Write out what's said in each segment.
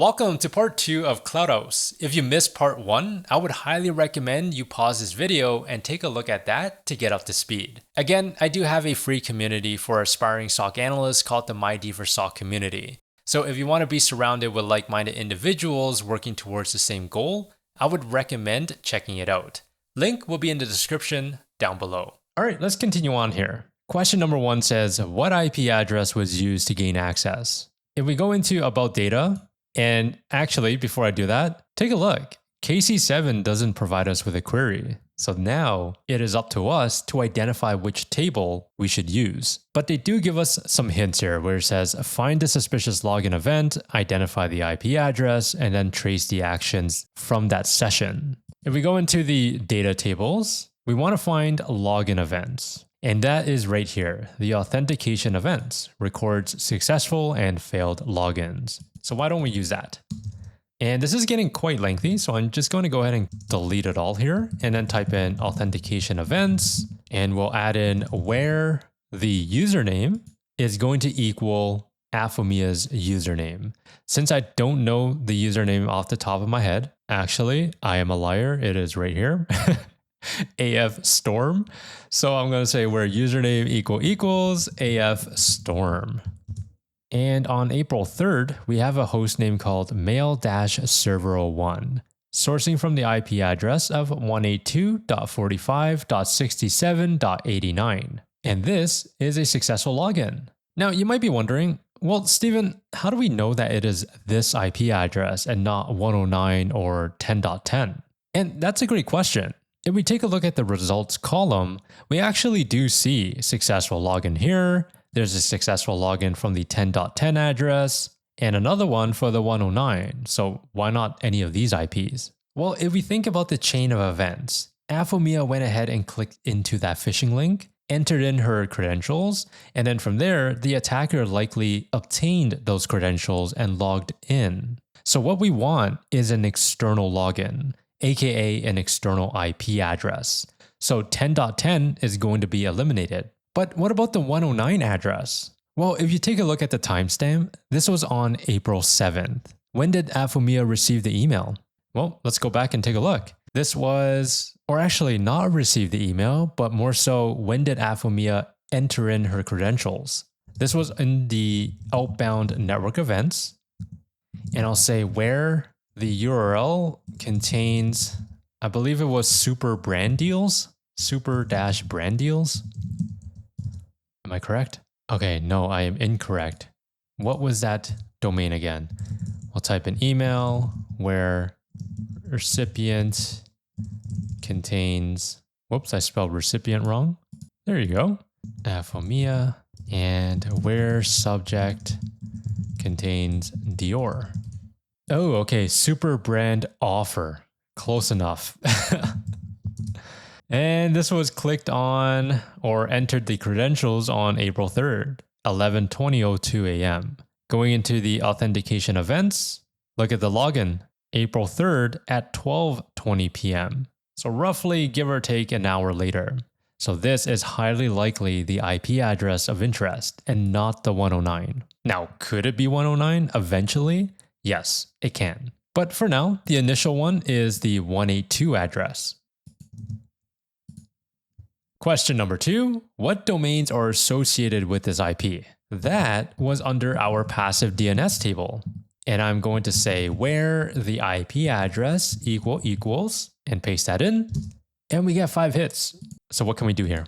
Welcome to part 2 of CloutHaus. If you missed part 1, I would highly recommend you pause this video and take a look at that to get up to speed. Again, I do have a free community for aspiring SOC analysts called the MyDFIR SOC community. So if you want to be surrounded with like-minded individuals working towards the same goal, I would recommend checking it out. Link will be in the description down below. All right, let's continue on here. Question number 1 says, what IP address was used to gain access? If we go into About Data, and actually, before I do that, take a look. KC7 doesn't provide us with a query. So now it is up to us to identify which table we should use. But they do give us some hints here where it says, find the suspicious login event, identify the IP address, and then trace the actions from that session. If we go into the data tables, we want to find login events. And that is right here. The authentication events records successful and failed logins. So why don't we use that? And this is getting quite lengthy, so I'm just going to go ahead and delete it all here and then type in authentication events, and we'll add in where the username is going to equal Aphomia's username. Since I don't know the username off the top of my head, actually, I am a liar. It is right here. AF Storm. So I'm going to say where username equals AF Storm. And on April 3rd, we have a host name called mail-server01, sourcing from the IP address of 182.45.67.89. And this is a successful login. Now, you might be wondering, well, Steven, how do we know that it is this IP address and not 109 or 10.10? And that's a great question. If we take a look at the results column, we actually do see successful login here. There's a successful login from the 10.10 address and another one for the 109. So why not any of these IPs? Well, if we think about the chain of events, Aphomia went ahead and clicked into that phishing link, entered in her credentials, and then from there, the attacker likely obtained those credentials and logged in. So what we want is an external login, aka an external IP address. So 10.10 is going to be eliminated. But what about the 109 address? Well, if you take a look at the timestamp, this was on April 7th. When did Aphomia receive the email? Well, let's go back and take a look. This was, or actually not receive the email, but more so, when did Aphomia enter in her credentials? This was in the outbound network events. And I'll say where the URL contains, I believe it was super brand deals, super-brand deals. Am I correct? Okay, no, I am incorrect. What was that domain again? I'll type in email where recipient contains, whoops, I spelled recipient wrong. There you go. Aphomia, and where subject contains Dior. Oh, okay, super brand offer. Close enough. And this was clicked on or entered the credentials on April 3rd, 11:20:02 a.m. Going into the authentication events, look at the login, April 3rd at 12:20 p.m. So roughly give or take an hour later. So this is highly likely the IP address of interest and not the 109. Now, could it be 109 eventually? Yes, it can. But for now, the initial one is the 182 address. Question number 2, what domains are associated with this IP? That was under our passive DNS table. And I'm going to say where the IP address equals and paste that in. And we get 5 hits. So what can we do here?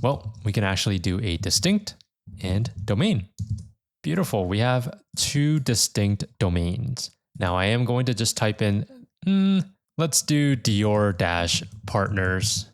Well, we can actually do a distinct and domain. Beautiful. We have 2 distinct domains. Now I am going to just type in, let's do Dior-partners.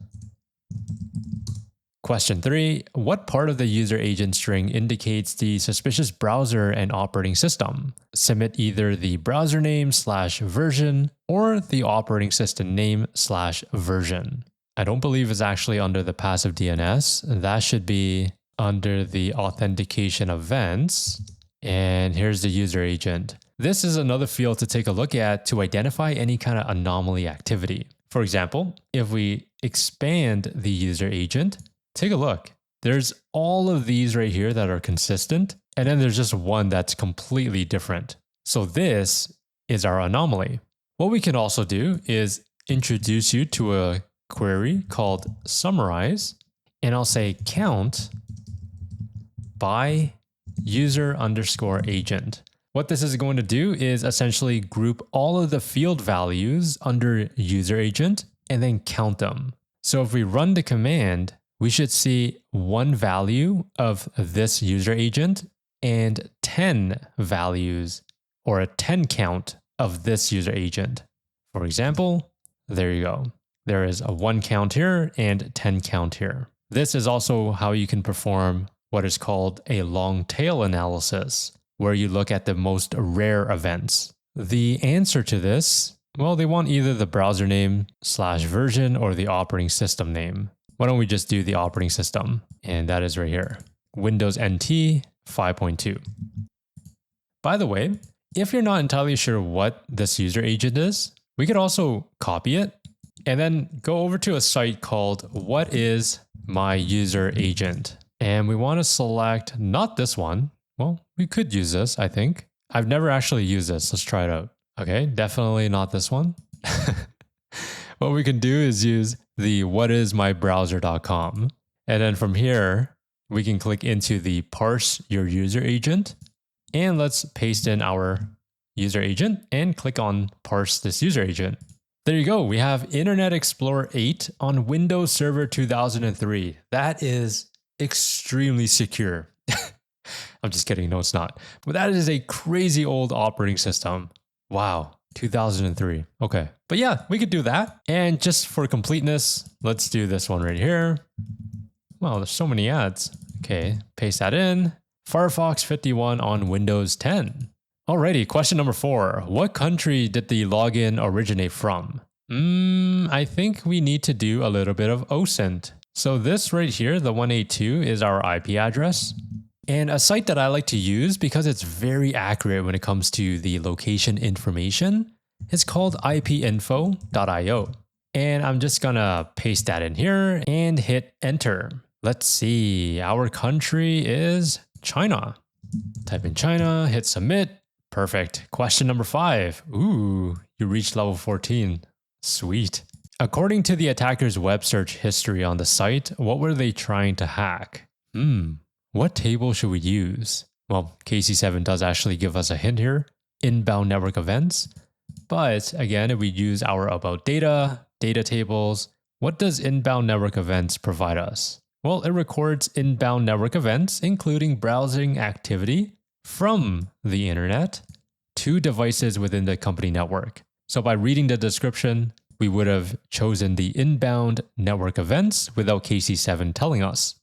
Question 3, what part of the user agent string indicates the suspicious browser and operating system? Submit either the browser name /version or the operating system name /version. I don't believe it's actually under the passive DNS. That should be under the authentication events. And here's the user agent. This is another field to take a look at to identify any kind of anomaly activity. For example, if we expand the user agent, take a look. There's all of these right here that are consistent, and then there's just one that's completely different. So this is our anomaly. What we can also do is introduce you to a query called summarize, and I'll say count by user underscore agent. What this is going to do is essentially group all of the field values under user agent and then count them. So if we run the command, we should see one value of this user agent and 10 values or a 10 count of this user agent. For example, there you go. There is a 1 count here and 10 count here. This is also how you can perform what is called a long tail analysis, where you look at the most rare events. The answer to this, well, they want either the browser name / version or the operating system name. Why don't we just do the operating system? And that is right here, Windows NT 5.2. By the way, if you're not entirely sure what this user agent is, we could also copy it and then go over to a site called What is My User Agent? And we want to select not this one. Well, we could use this, I think. I've never actually used this. Let's try it out. Okay, definitely not this one. What we can do is use the whatismybrowser.com. And then from here, we can click into the parse your user agent. And let's paste in our user agent and click on parse this user agent. There you go. We have Internet Explorer 8 on Windows Server 2003. That is extremely secure. I'm just kidding. No, it's not. But that is a crazy old operating system. Wow. 2003. Okay. But yeah, we could do that. And just for completeness, let's do this one right here. Wow, there's so many ads. Okay. Paste that in. Firefox 51 on Windows 10. Alrighty, question number 4. What country did the login originate from? I think we need to do a little bit of OSINT. So this right here, the 182, is our IP address. And a site that I like to use because it's very accurate when it comes to the location information is called ipinfo.io. And I'm just gonna paste that in here and hit enter. Let's see, our country is China. Type in China, hit submit. Perfect. Question number 5. Ooh, you reached level 14. Sweet. According to the attacker's web search history on the site, what were they trying to hack? What table should we use? Well, KC7 does actually give us a hint here. Inbound network events. But again, if we use our about data, data tables, what does inbound network events provide us? Well, it records inbound network events, including browsing activity from the internet to devices within the company network. So by reading the description, we would have chosen the inbound network events without KC7 telling us.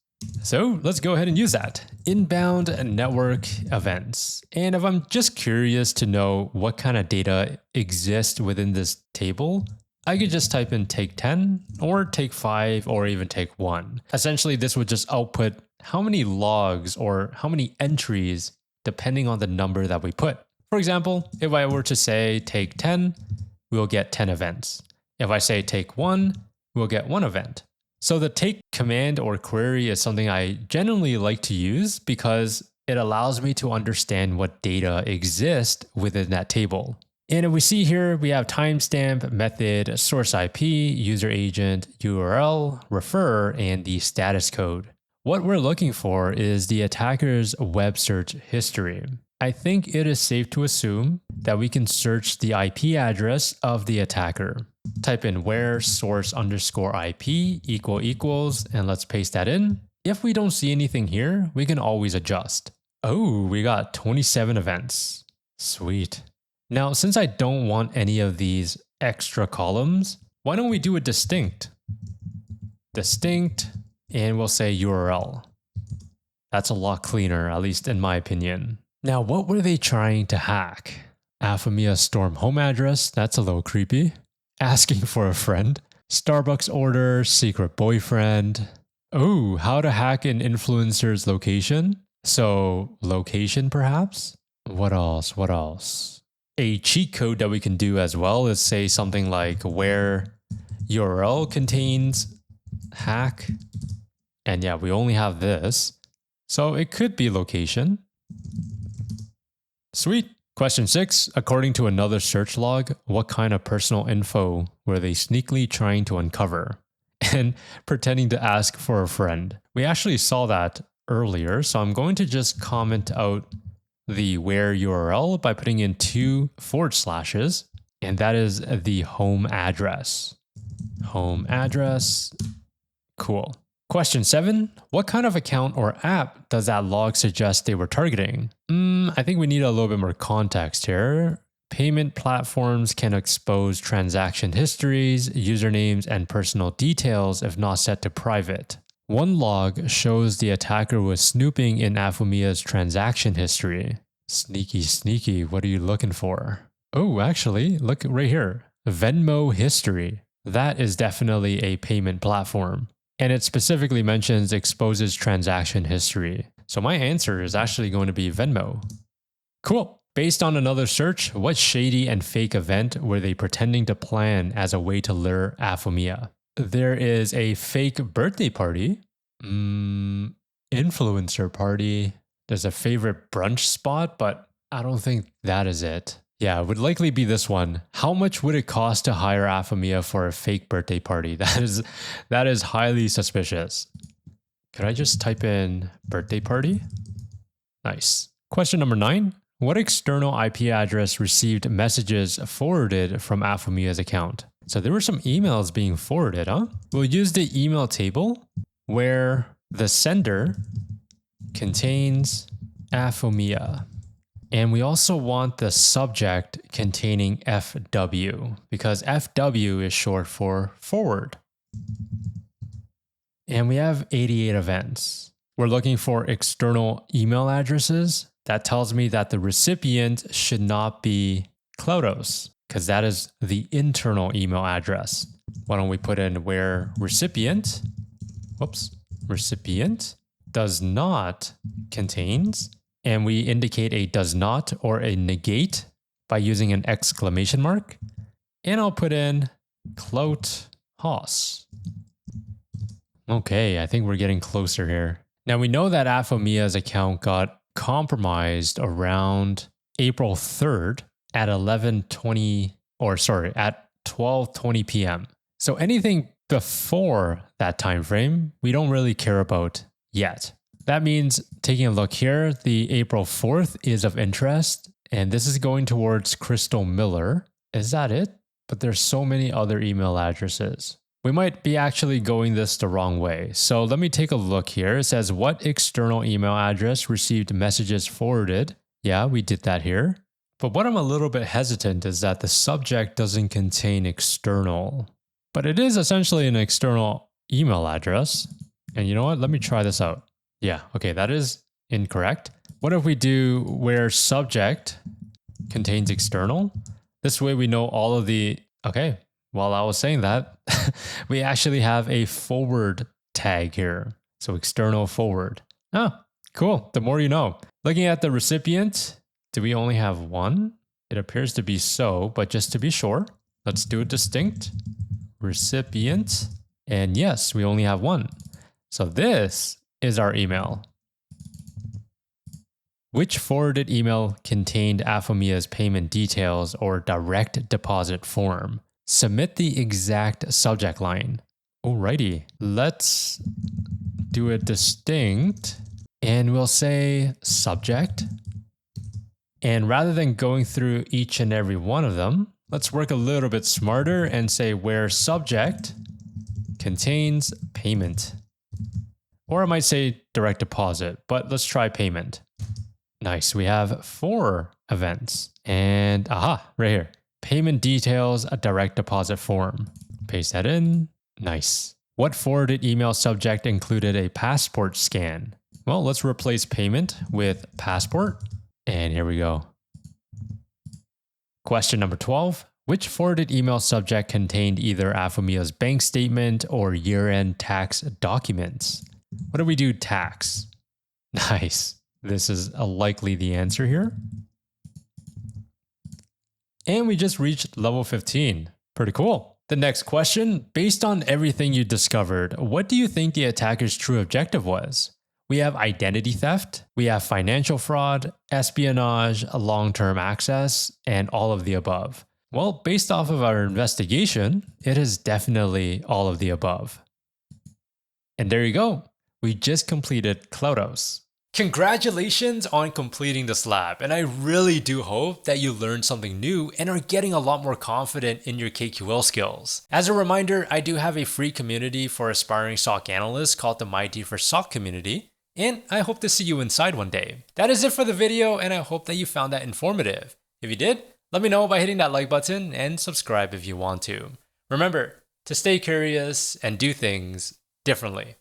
So let's go ahead and use that. Inbound network events. And if I'm just curious to know what kind of data exists within this table, I could just type in take 10 or take 5 or even take 1. Essentially, this would just output how many logs or how many entries depending on the number that we put. For example, if I were to say take 10, we'll get 10 events. If I say take 1, we'll get 1 event. So the take command or query is something I generally like to use because it allows me to understand what data exists within that table. And if we see here, we have timestamp, method, source IP, user agent, URL, refer, and the status code. What we're looking for is the attacker's web search history. I think it is safe to assume that we can search the IP address of the attacker. Type in where source underscore IP equals, and let's paste that in. If we don't see anything here, we can always adjust. Oh, we got 27 events. Sweet. Now, since I don't want any of these extra columns, why don't we do a distinct? Distinct, and we'll say URL. That's a lot cleaner, at least in my opinion. Now, what were they trying to hack? Afamia Storm home address, that's a little creepy. Asking for a friend. Starbucks order, secret boyfriend. Oh, how to hack an influencer's location? So, location perhaps? What else? What else? A cheat code that we can do as well is say something like where URL contains hack. And yeah, we only have this. So it could be location. Sweet. Question 6, according to another search log, what kind of personal info were they sneakily trying to uncover? And pretending to ask for a friend. We actually saw that earlier, so I'm going to just comment out the where URL by putting in 2 forward slashes, and that is the home address. Home address, cool. Question 7, what kind of account or app does that log suggest they were targeting? I think we need a little bit more context here. Payment platforms can expose transaction histories, usernames, and personal details if not set to private. One log shows the attacker was snooping in Afumia's transaction history. Sneaky, sneaky, what are you looking for? Oh, actually, look right here. Venmo history. That is definitely a payment platform. And it specifically mentions exposes transaction history. So my answer is actually going to be Venmo. Cool. Based on another search, what shady and fake event were they pretending to plan as a way to lure Afumia? There is a fake birthday party, influencer party. There's a favorite brunch spot, but I don't think that is it. Yeah, it would likely be this one. How much would it cost to hire Afumia for a fake birthday party? That is highly suspicious. Could I just type in birthday party? Nice. Question number 9. What external IP address received messages forwarded from Afumia's account? So there were some emails being forwarded, huh? We'll use the email table where the sender contains Afumia. And we also want the subject containing FW because FW is short for forward. And we have 88 events. We're looking for external email addresses. That tells me that the recipient should not be CloutHaus because that is the internal email address. Why don't we put in where recipient does not contains, and we indicate a does not or a negate by using an exclamation mark. And I'll put in CloutHaus. Okay, I think we're getting closer here. Now we know that Afumia's account got compromised around April 3rd at 12:20 p.m. So anything before that time frame, we don't really care about yet. That means taking a look here, the April 4th is of interest, and this is going towards Crystal Miller. Is that it? But there's so many other email addresses. We might be actually going this the wrong way. So let me take a look here. It says, what external email address received messages forwarded? Yeah, we did that here. But what I'm a little bit hesitant is that the subject doesn't contain external. But it is essentially an external email address. And you know what? Let me try this out. Yeah, okay, that is incorrect. What if we do where subject contains external? This way we know all of the, okay, while I was saying that, we actually have a forward tag here. So external forward. Oh, cool. The more you know. Looking at the recipient, do we only have one? It appears to be so, but just to be sure, let's do a distinct recipient. And yes, we only have one. So this is our email. Which forwarded email contained Afumia's payment details or direct deposit form? Submit the exact subject line. Alrighty, let's do a distinct and we'll say subject. And rather than going through each and every one of them, let's work a little bit smarter and say where subject contains payment. Or I might say direct deposit, but let's try payment. Nice, we have 4 events. And aha, right here. Payment details, a direct deposit form. Paste that in. Nice. What forwarded email subject included a passport scan? Well, let's replace payment with passport. And here we go. Question number 12. Which forwarded email subject contained either Afumia's bank statement or year-end tax documents? What do we do? Tax. Nice. This is likely the answer here. And we just reached level 15. Pretty cool. The next question, based on everything you discovered, what do you think the attacker's true objective was? We have identity theft, we have financial fraud, espionage, long-term access, and all of the above. Well, based off of our investigation, it is definitely all of the above. And there you go. We just completed CloutHaus. Congratulations on completing this lab, and I really do hope that you learned something new and are getting a lot more confident in your KQL skills. As a reminder, I do have a free community for aspiring SOC analysts called the MyDFIR SOC community, and I hope to see you inside one day. That is it for the video, and I hope that you found that informative. If you did, let me know by hitting that like button and subscribe if you want to. Remember to stay curious and do things differently.